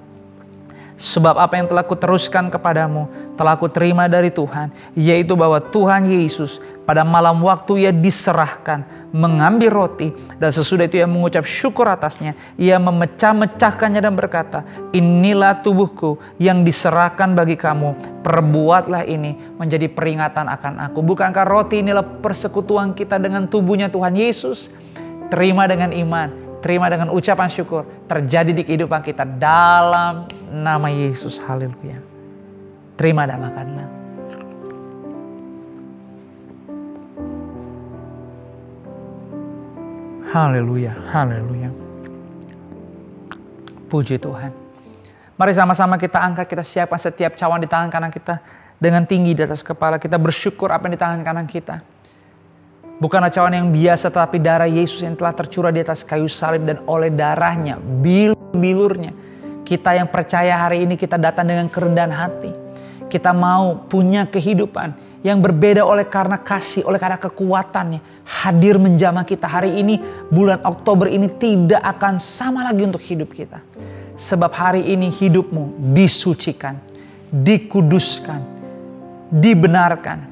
Sebab apa yang telah kuteruskan kepadamu telah aku terima dari Tuhan, yaitu bahwa Tuhan Yesus pada malam waktu ia diserahkan mengambil roti, dan sesudah itu ia mengucap syukur atasnya, ia memecah-mecahkannya dan berkata, inilah tubuhku yang diserahkan bagi kamu, perbuatlah ini menjadi peringatan akan aku. Bukankah roti inilah persekutuan kita dengan tubuhnya Tuhan Yesus? Terima dengan iman, terima dengan ucapan syukur, terjadi di kehidupan kita dalam nama Yesus. Haleluya. Terima dan makanlah. Haleluya, haleluya. Puji Tuhan. Mari sama-sama kita angkat, kita siapkan setiap cawan di tangan kanan kita dengan tinggi di atas kepala. Kita bersyukur apa yang di tangan kanan kita. Bukanlah cawan yang biasa, tetapi darah Yesus yang telah tercurah di atas kayu salib, dan oleh darahnya, bilur-bilurnya, kita yang percaya hari ini kita datang dengan kerendahan hati. Kita mau punya kehidupan yang berbeda oleh karena kasih, oleh karena kekuatannya hadir menjamah kita. Hari ini, bulan Oktober ini tidak akan sama lagi untuk hidup kita. Sebab hari ini hidupmu disucikan, dikuduskan, dibenarkan.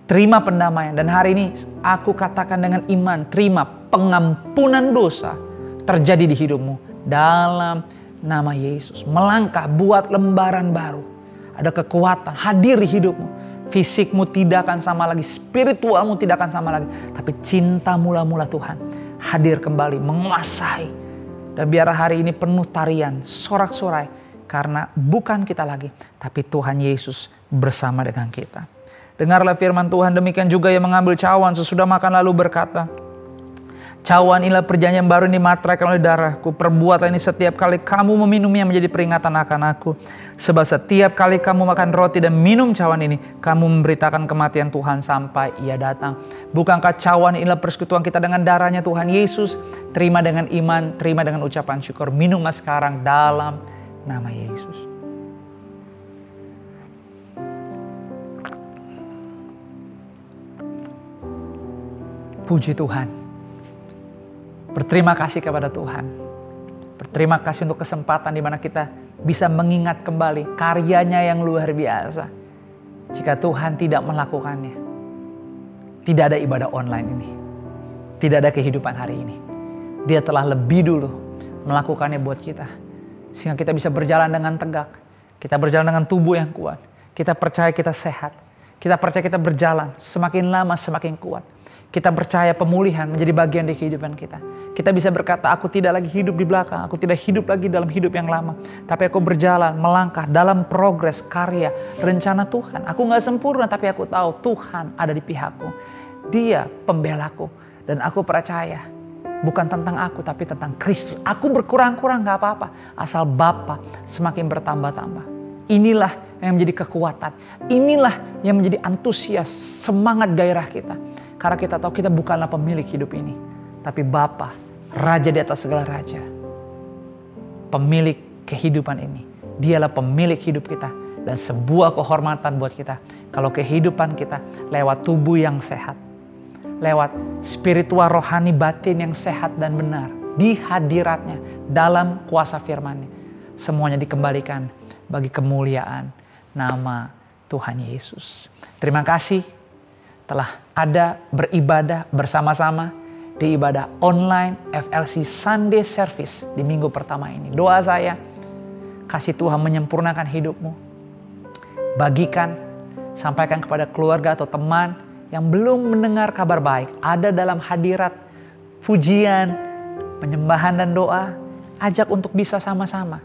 Terima pendamaian. Dan hari ini aku katakan dengan iman, terima pengampunan dosa terjadi di hidupmu dalam nama Yesus. Melangkah buat lembaran baru. Ada kekuatan hadir di hidupmu. Fisikmu tidak akan sama lagi, spiritualmu tidak akan sama lagi. Tapi cinta mula-mula Tuhan hadir kembali, menguasai. Dan biar hari ini penuh tarian, sorak-sorai. Karena bukan kita lagi, tapi Tuhan Yesus bersama dengan kita. Dengarlah firman Tuhan, demikian juga yang mengambil cawan sesudah makan lalu berkata, cawan inilah perjanjian baru yang dimateraikan oleh darahku. Perbuatlah ini setiap kali kamu meminumnya menjadi peringatan akan aku. Sebab setiap kali kamu makan roti dan minum cawan ini, kamu memberitakan kematian Tuhan sampai ia datang. Bukankah cawan inilah persekutuan kita dengan darahnya Tuhan Yesus? Terima dengan iman, terima dengan ucapan syukur. Minumlah sekarang dalam nama Yesus. Puji Tuhan. Berterima kasih kepada Tuhan. Berterima kasih untuk kesempatan di mana kita bisa mengingat kembali karyanya yang luar biasa. Jika Tuhan tidak melakukannya, tidak ada ibadah online ini. Tidak ada kehidupan hari ini. Dia telah lebih dulu melakukannya buat kita. Sehingga kita bisa berjalan dengan tegak. Kita berjalan dengan tubuh yang kuat. Kita percaya kita sehat. Kita percaya kita berjalan semakin lama semakin kuat. Kita percaya pemulihan menjadi bagian dari kehidupan kita. Kita bisa berkata, aku tidak lagi hidup di belakang. Aku tidak hidup lagi dalam hidup yang lama. Tapi aku berjalan, melangkah dalam progres, karya, rencana Tuhan. Aku gak sempurna, tapi aku tahu Tuhan ada di pihakku. Dia pembelaku. Dan aku percaya, bukan tentang aku, tapi tentang Kristus. Aku berkurang-kurang gak apa-apa. Asal Bapa semakin bertambah-tambah. Inilah yang menjadi kekuatan. Inilah yang menjadi antusias, semangat gairah kita. Karena kita tahu kita bukanlah pemilik hidup ini. Tapi Bapa, Raja di atas segala raja. Pemilik kehidupan ini. Dialah pemilik hidup kita. Dan sebuah kehormatan buat kita. Kalau kehidupan kita lewat tubuh yang sehat. Lewat spiritual rohani batin yang sehat dan benar. Di hadiratnya. Dalam kuasa firman-Nya. Semuanya dikembalikan bagi kemuliaan nama Tuhan Yesus. Terima kasih telah ada beribadah bersama-sama di ibadah online FLC Sunday Service di minggu pertama ini. Doa saya, kasih Tuhan menyempurnakan hidupmu. Bagikan, sampaikan kepada keluarga atau teman yang belum mendengar kabar baik. Ada dalam hadirat pujian, penyembahan dan doa. Ajak untuk bisa sama-sama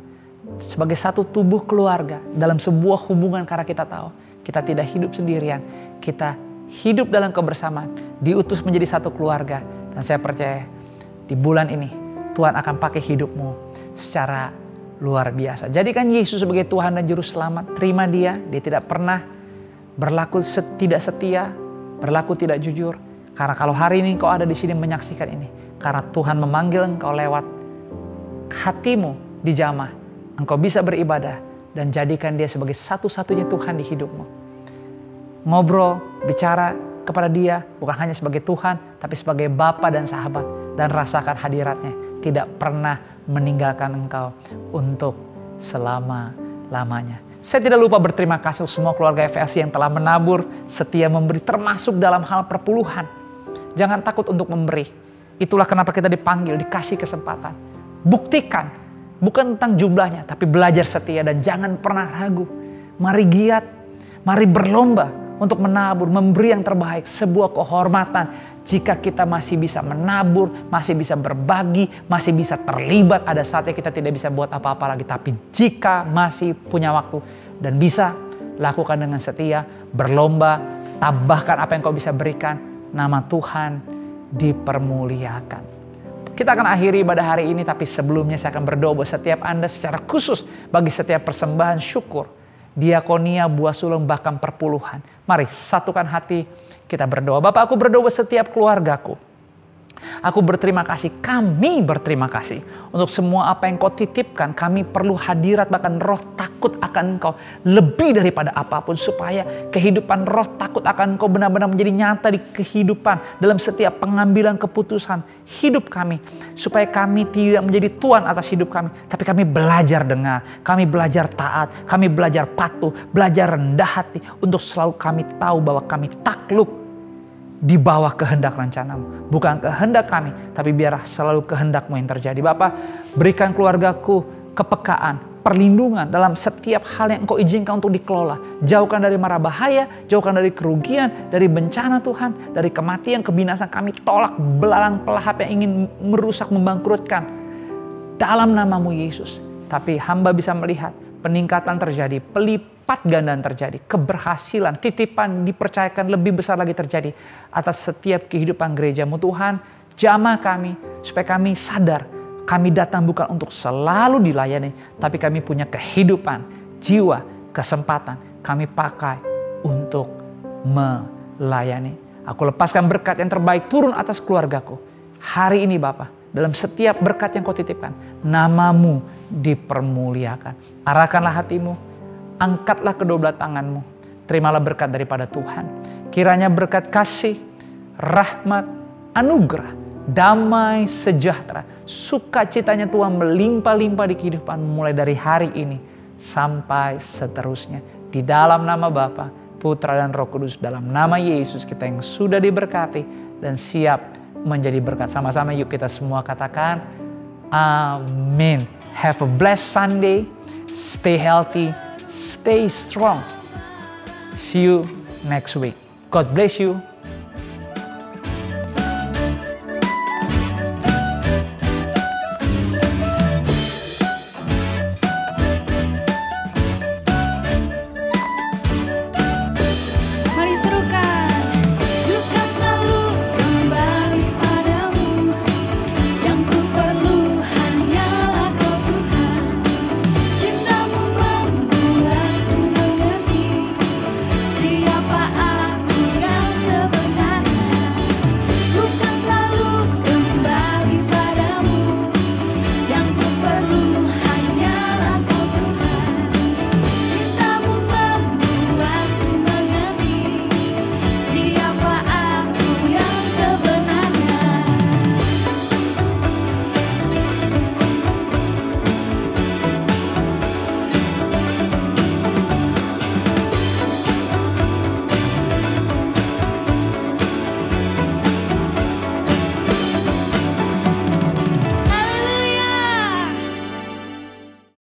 sebagai satu tubuh keluarga dalam sebuah hubungan, karena kita tahu kita tidak hidup sendirian. Kita hidup dalam kebersamaan, diutus menjadi satu keluarga. Dan saya percaya di bulan ini Tuhan akan pakai hidupmu secara luar biasa. Jadikan Yesus sebagai Tuhan dan Juru Selamat. Terima Dia. Dia tidak pernah berlaku tidak setia, berlaku tidak jujur. Karena kalau hari ini engkau ada di sini menyaksikan ini, karena Tuhan memanggil engkau lewat hatimu dijamah, engkau bisa beribadah dan jadikan Dia sebagai satu-satunya Tuhan di hidupmu. Ngobrol, bicara kepada Dia bukan hanya sebagai Tuhan, tapi sebagai Bapa dan sahabat. Dan rasakan hadiratnya tidak pernah meninggalkan engkau untuk selama-lamanya. Saya tidak lupa berterima kasih untuk semua keluarga FLC yang telah menabur, setia memberi, termasuk dalam hal perpuluhan. Jangan takut untuk memberi. Itulah kenapa kita dipanggil, dikasih kesempatan. Buktikan, bukan tentang jumlahnya, tapi belajar setia dan jangan pernah ragu. Mari giat, mari berlomba untuk menabur, memberi yang terbaik, sebuah kehormatan. Jika kita masih bisa menabur, masih bisa berbagi, masih bisa terlibat, ada saatnya kita tidak bisa buat apa-apa lagi. Tapi jika masih punya waktu dan bisa, lakukan dengan setia, berlomba, tambahkan apa yang kau bisa berikan, nama Tuhan dipermuliakan. Kita akan akhiri ibadah hari ini, tapi sebelumnya saya akan berdoa buat setiap Anda secara khusus bagi setiap persembahan syukur, diakonia, buah sulung, bahkan perpuluhan. Mari satukan hati, kita berdoa. Bapak, aku berdoa buat setiap keluargaku. Aku berterima kasih, kami berterima kasih untuk semua apa yang kau titipkan. Kami perlu hadirat, bahkan roh takut akan Engkau lebih daripada apapun, supaya kehidupan roh takut akan Engkau benar-benar menjadi nyata di kehidupan, dalam setiap pengambilan keputusan hidup kami, supaya kami tidak menjadi tuan atas hidup kami, tapi kami belajar dengar, kami belajar taat, kami belajar patuh, belajar rendah hati, untuk selalu kami tahu bahwa kami takluk di bawah kehendak rencanamu. Bukan kehendak kami, tapi biarlah selalu kehendakmu yang terjadi. Bapak, berikan keluargaku kepekaan, perlindungan dalam setiap hal yang Engkau izinkan untuk dikelola. Jauhkan dari mara bahaya, jauhkan dari kerugian, dari bencana Tuhan, dari kematian, kebinasan. Kami tolak belalang pelahap yang ingin merusak, membangkrutkan. Dalam namamu Yesus. Tapi hamba bisa melihat peningkatan terjadi, pelipat gandaan terjadi, keberhasilan, titipan dipercayakan lebih besar lagi terjadi atas setiap kehidupan gerejamu Tuhan. Jamah kami supaya kami sadar kami datang bukan untuk selalu dilayani, tapi kami punya kehidupan, jiwa, kesempatan kami pakai untuk melayani. Aku lepaskan berkat yang terbaik turun atas keluargaku hari ini Bapa. Dalam setiap berkat yang kau titipkan, namamu dipermuliakan. Arahkanlah hatimu, angkatlah kedua belah tanganmu. Terimalah berkat daripada Tuhan. Kiranya berkat kasih, rahmat, anugerah, damai, sejahtera, sukacitanya Tuhan melimpah-limpah di kehidupan mulai dari hari ini sampai seterusnya. Di dalam nama Bapa, Putra dan Roh Kudus, dalam nama Yesus kita yang sudah diberkati dan siap menjadi berkat. Sama-sama yuk kita semua katakan amin. Have a blessed Sunday. Stay healthy. Stay strong. See you next week. God bless you.